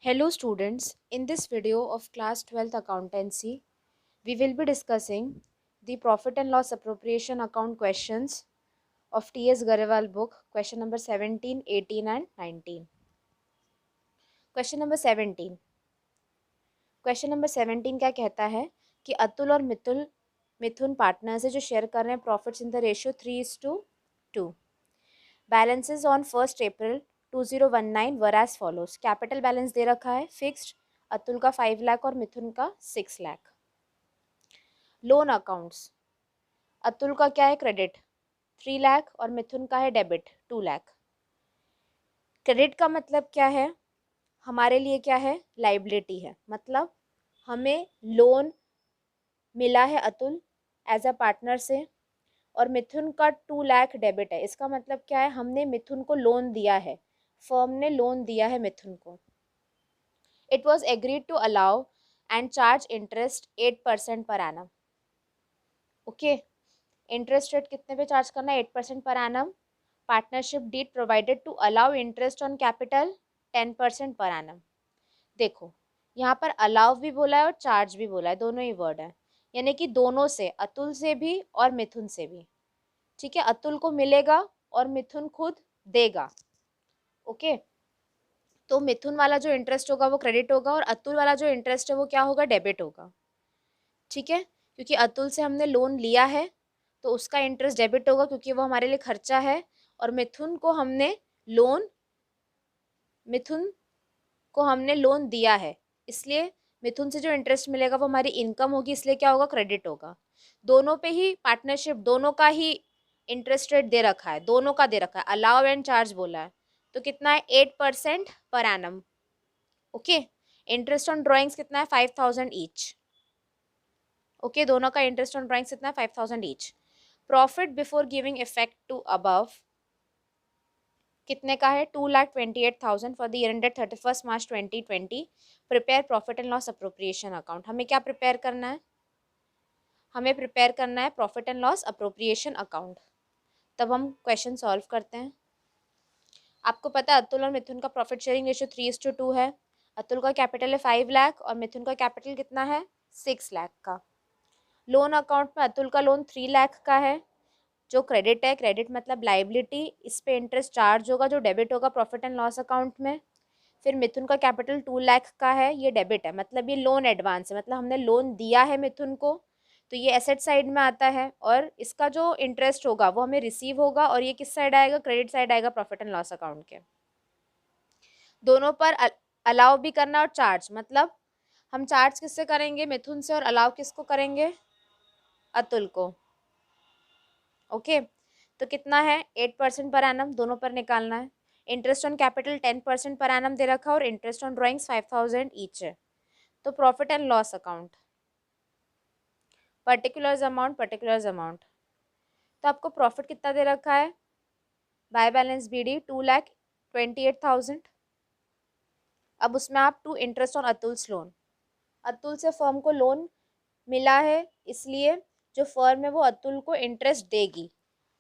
Hello students, in this video of class 12th accountancy, we will be discussing the profit and loss appropriation account questions of T.S. Garewal book, question number 17, 18 and 19. Question number 17. Question number 17 क्या कहता है कि अतुल और मिथुन partners है जो share कर रहे हैं profits in the ratio 3:2. Balances on 1 April 2019 were as follows. Capital balance दे रखा है फिक्स्ड, अतुल का 5 लाख और मिथुन का 6 लाख. लोन अकाउंट्स, अतुल का क्या है क्रेडिट 3 लाख और मिथुन का है डेबिट 2 लाख. क्रेडिट का मतलब क्या है, हमारे लिए क्या है लाइबिलिटी है, मतलब हमें लोन मिला है अतुल एज अ पार्टनर से और मिथुन का 2 लाख डेबिट है. इसका मतलब क्या है, हमने मिथुन को लोन दिया है, फर्म ने लोन दिया है मिथुन को. It was agreed to allow and charge interest 8% per annum. Okay, interest rate कितने पे चार्ज करना है 8% per annum. Partnership deed provided to allow interest on capital 10% per annum. देखो यहाँ पर अलाउ भी बोला है और चार्ज भी बोला है, दोनों ही वर्ड है, यानी कि दोनों से, अतुल से भी और मिथुन से भी. ठीक है, अतुल को मिलेगा और मिथुन खुद देगा. ओके, तो मिथुन वाला जो इंटरेस्ट होगा वो क्रेडिट होगा और अतुल वाला जो इंटरेस्ट है वो क्या होगा डेबिट होगा. ठीक है, क्योंकि अतुल से हमने लोन लिया है तो उसका इंटरेस्ट डेबिट होगा क्योंकि वो हमारे लिए खर्चा है. और मिथुन को हमने लोन दिया है, इसलिए मिथुन से जो इंटरेस्ट मिलेगा वो हमारी इनकम होगी, इसलिए क्या होगा क्रेडिट होगा. दोनों पे ही पार्टनरशिप, दोनों का ही इंटरेस्ट रेट दे रखा है, दोनों का दे रखा है, अलाउ एंड चार्ज बोला है. तो कितना है 8% per annum. Okay, interest on drawings कितना है 5,000 ईच. ओके, दोनों का इंटरेस्ट ऑन ड्रॉइंग्स कितना है 5,000 each. Profit before giving effect to above कितने का है 2,28,000 for the year ended 31 March 2020. Prepare profit and loss appropriation account. हमें क्या प्रिपेयर करना है, हमें प्रिपेयर करना है profit and loss appropriation account. तब हम क्वेश्चन सॉल्व करते हैं. आपको पता है अतुल और मिथुन का प्रॉफिट शेयरिंग रेशियो 3:2 है. अतुल का कैपिटल है 5 लाख और मिथुन का कैपिटल कितना है 6 लाख का. लोन अकाउंट में अतुल का लोन 3 लाख का है जो क्रेडिट है, क्रेडिट मतलब लाइबिलिटी, इस पे इंटरेस्ट चार्ज होगा जो डेबिट होगा प्रॉफिट एंड लॉस अकाउंट में. फिर मिथुन का कैपिटल 2 लाख का है, ये डेबिट है, मतलब ये लोन एडवांस है, मतलब हमने लोन दिया है मिथुन को, तो ये एसेट साइड में आता है. और इसका जो इंटरेस्ट होगा वो हमें रिसीव होगा और ये किस साइड आएगा, क्रेडिट साइड आएगा प्रॉफिट एंड लॉस अकाउंट के. दोनों पर अलाउ भी करना और चार्ज, मतलब हम चार्ज किससे करेंगे मिथुन से और अलाउ किसको करेंगे अतुल को. ओके, तो कितना है 8% पर एनम, दोनों पर निकालना है. Interest on capital 10% per annum दे रखा है और इंटरेस्ट ऑन ड्राइंग्स 5,000 ईच है. तो profit and loss account particulars amount. तो आपको प्रॉफिट कितना दे रखा है बाय बैलेंस बीडी 2,28,000. अब उसमें आप to interest on Atul's loan, Atul से फर्म को लोन मिला है इसलिए जो फर्म है वो अतुल को इंटरेस्ट देगी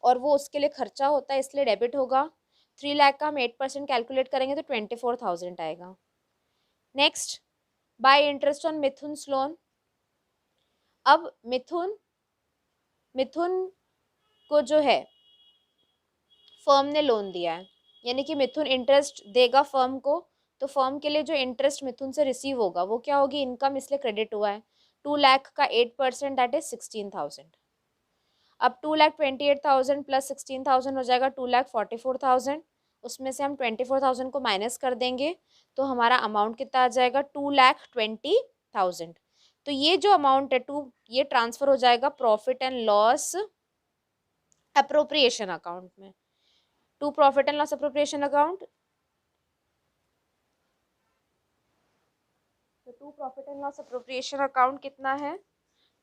और वो उसके लिए खर्चा होता है इसलिए डेबिट होगा. 3 लाख का हम 8% कैलकुलेट करेंगे तो 24,000 आएगा. Next, by interest on Mithun's loan. अब मिथुन को जो है फर्म ने लोन दिया है, यानी कि मिथुन इंटरेस्ट देगा फर्म को, तो फर्म के लिए जो इंटरेस्ट मिथुन से रिसीव होगा वो क्या होगी इनकम, इसलिए क्रेडिट हुआ है. 2 लाख का 8% दैट इज 16,000. अब 2,28,000 प्लस 16,000 हो जाएगा 2,44,000. उसमें से हम 24,000 को माइनस कर देंगे तो हमारा अमाउंट कितना आ जाएगा 2,20,000. तो ये जो अमाउंट है ये ट्रांसफर हो जाएगा profit and loss appropriation account में, to profit and loss appropriation account. तो to profit and loss appropriation account कितना है,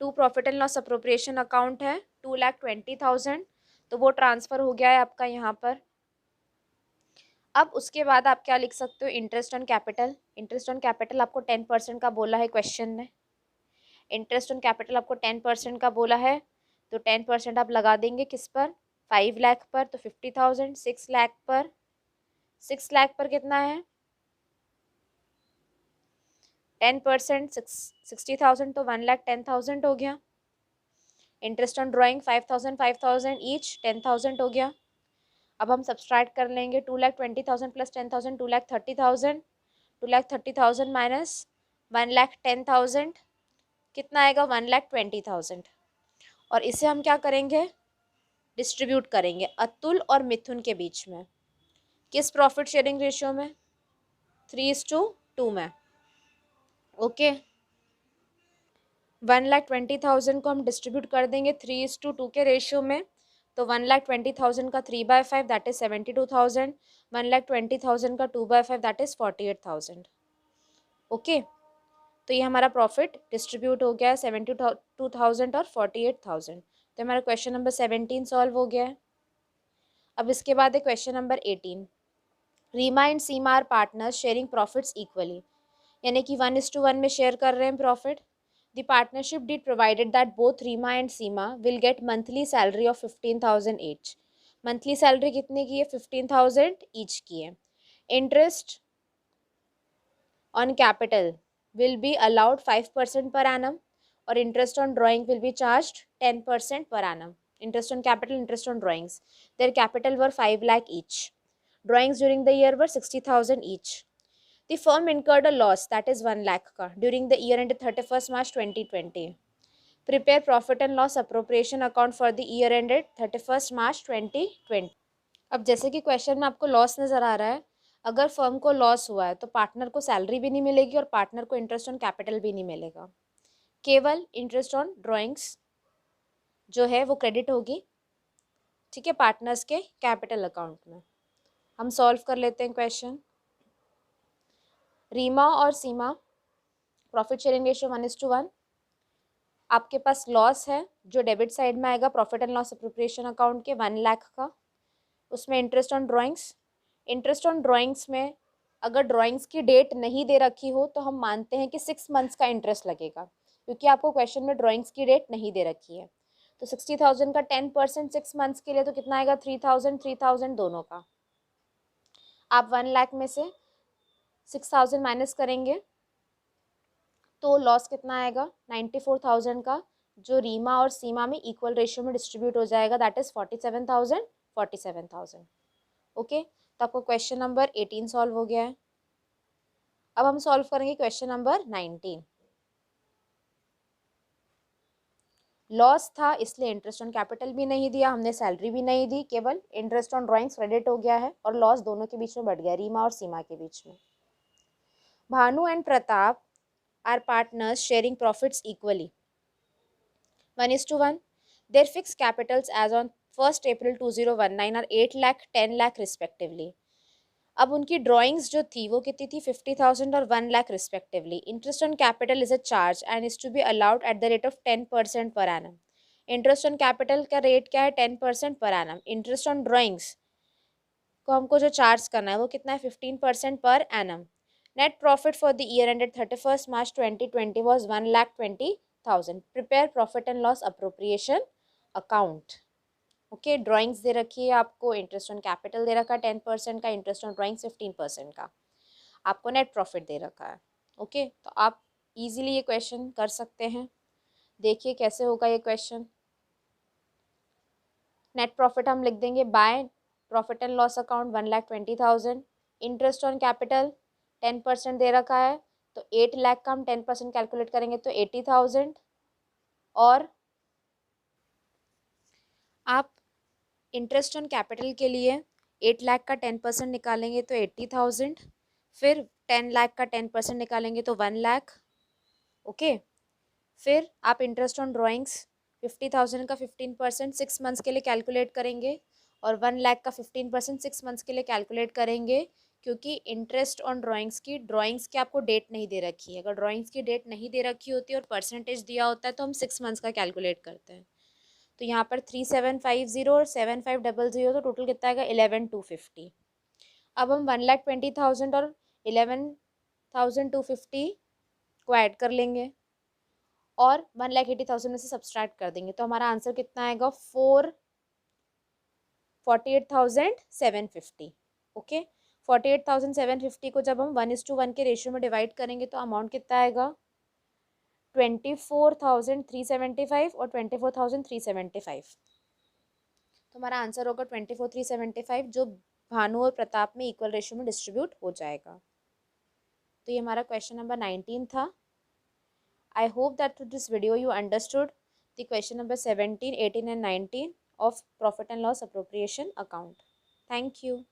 to profit and loss appropriation account है 2,20,000. तो वो ट्रांसफर हो गया है आपका यहाँ पर. अब उसके बाद आप क्या लिख सकते हो, interest on capital. Interest on capital आपको 10% का बोला है क्वेश्चन में, इंटरेस्ट ऑन कैपिटल आपको 10% का बोला है तो 10% आप लगा देंगे किस पर 5 लाख पर, तो 50,000. 6 लाख पर कितना है 10% 60,000 तो 1,10,000 हो गया। इंटरेस्ट ऑन ड्राइंग 5,000 ईच 10,000 हो गया। अब हम सब्सट्रैक्ट कर लेंगे 2,20,000 प्लस 10,000 2,30,000 2,30,000 माइनस 1,10,000 कितना आएगा 1,20,000। और इसे हम क्या करेंगे डिस्ट्रीब्यूट करेंगे अतुल और मिथुन के बीच में। किस प्रॉफिट शेयरिंग रेशियो में 3:2 में। ओके 1,20,000 को हम डिस्ट्रीब्यूट कर देंगे 3:2 के रेशियो में। तो 1,20,000 का 3/5 दैट इज 72,000, 1,20,000 का 2/5 दैट इज 48,000। ओके तो ये हमारा प्रॉफिट डिस्ट्रीब्यूट हो गया है 72,000 और 48,000। तो हमारा क्वेश्चन नंबर 17 सॉल्व हो गया है। अब इसके बाद है question number 18। Reema and Seema are partners sharing profits equally, यानी कि 1:1 में शेयर कर रहे हैं profit. The partnership deed provided that both Reema and Seema will get monthly salary of 15,000 each. Monthly salary कितने की है 15,000 ईच की है। Interest on capital will be allowed 5% per annum और interest on drawing will be charged 10% per annum. Interest on capital, interest on drawings. Their capital were 5 lakh each. Drawings during the year were 60,000 each. The firm incurred a loss that is 1 lakh ka during the year ended 31st March 2020. Prepare profit and loss appropriation account for the year ended 31st March 2020. अब जैसे कि question में आपको loss नज़र आ रहा है, अगर firm को लॉस हुआ है तो पार्टनर को सैलरी भी नहीं मिलेगी और पार्टनर को इंटरेस्ट ऑन कैपिटल भी नहीं मिलेगा। केवल इंटरेस्ट ऑन ड्राइंग्स जो है वो क्रेडिट होगी, ठीक है, पार्टनर्स के कैपिटल अकाउंट में। हम सॉल्व कर लेते हैं क्वेश्चन। रीमा और सीमा प्रॉफिट शेयरिंग रेशियो 1:1। आपके पास लॉस है जो डेबिट साइड में आएगा profit and loss appropriation account के 1 लाख का। उसमें interest on drawings, interest on drawings में अगर ड्राइंग्स की डेट नहीं दे रखी हो तो हम मानते हैं कि 6 मंथ्स का इंटरेस्ट लगेगा, क्योंकि आपको क्वेश्चन में ड्राइंग्स की डेट नहीं दे रखी है। तो 60,000 का 10% 6 मंथ्स के लिए तो कितना आएगा 3,000 दोनों का। आप 1 लाख में से 6,000 माइनस करेंगे तो लॉस कितना आएगा 94,000 का, जो रीमा और सीमा में इक्वल रेशियो में डिस्ट्रीब्यूट हो जाएगा, दैट इज 47,000। ओके तो आपको क्वेश्चन नंबर 18 सॉल्व हो गया है। अब हम सॉल्व करेंगे क्वेश्चन नंबर 19। लॉस था इसलिए इंटरेस्ट ऑन कैपिटल भी नहीं दिया, हमने सैलरी भी नहीं दी, केवल इंटरेस्ट ऑन ड्राइंग्स क्रेडिट हो गया है और लॉस दोनों के बीच में बढ़ गया, रीमा और सीमा के बीच में। Bhanu and Pratap are partners sharing profits equally 1:1। Their fixed capitals as on 1st April 2019 are 8 lakh 10 lakh respectively. अब उनकी ड्राइंग्स जो थी वो कितनी थी 50,000 और 1 lakh respectively. Interest on capital is a charge and is to be allowed at the rate of 10% per annum. Interest on capital का rate क्या है 10% per annum. Interest on drawings को हमको जो चार्ज करना है वो कितना है 15% पर annum. Net profit for the year ended 31st March 2020 was 1,20,000। Prepare profit and loss appropriation account. Okay drawings दे रखी है आपको, इंटरेस्ट ऑन कैपिटल दे रखा है 10% का, इंटरेस्ट ऑन ड्राइंग्स 15% का, आपको नेट प्रॉफिट दे रखा है। ओके तो आप इजीली ये क्वेश्चन कर सकते हैं। देखिए कैसे होगा ये क्वेश्चन। नेट प्रॉफिट हम लिख देंगे by profit and loss account 1,20,000। Interest on capital 10% दे रखा है तो 8 लाख का हम 10% कैलकुलेट करेंगे तो 80,000। और आप इंटरेस्ट ऑन कैपिटल के लिए 8 लाख का 10% निकालेंगे तो 80,000, फिर 10 लाख का 10% निकालेंगे तो 1 लाख। ओके फिर आप इंटरेस्ट ऑन ड्राइंग्स 50,000 का 15% 6 मंथ्स के लिए कैलकुलेट करेंगे और 1 लाख का 15% 6 मंथ्स के लिए कैलकुलेट करेंगे, क्योंकि इंटरेस्ट ऑन ड्राइंग्स की आपको डेट नहीं दे रखी है। अगर ड्राइंग्स की डेट नहीं दे रखी होती और परसेंटेज दिया होता है तो हम 6 मंथ्स का कैलकुलेट करते हैं। तो यहाँ पर 3,750 और 7,500 तो टोटल कितना आएगा 11,250। अब हम 1,20,000 और 11,250 को ऐड कर लेंगे और 1,80,000 में से सब्सट्रैक्ट कर देंगे तो हमारा आंसर कितना आएगा 48,750। ओके 48,750 को जब हम 1:1 के रेशियो में डिवाइड करेंगे तो अमाउंट कितना आएगा? 24,375 और 24,375। तो हमारा आंसर होगा 24,375, जो भानु और प्रताप में इक्वल रेशियो में डिस्ट्रीब्यूट हो जाएगा। तो ये हमारा क्वेश्चन नंबर 19 था। I hope that through this video you understood the question number 17, 18 and 19 of profit and loss appropriation account. Thank you.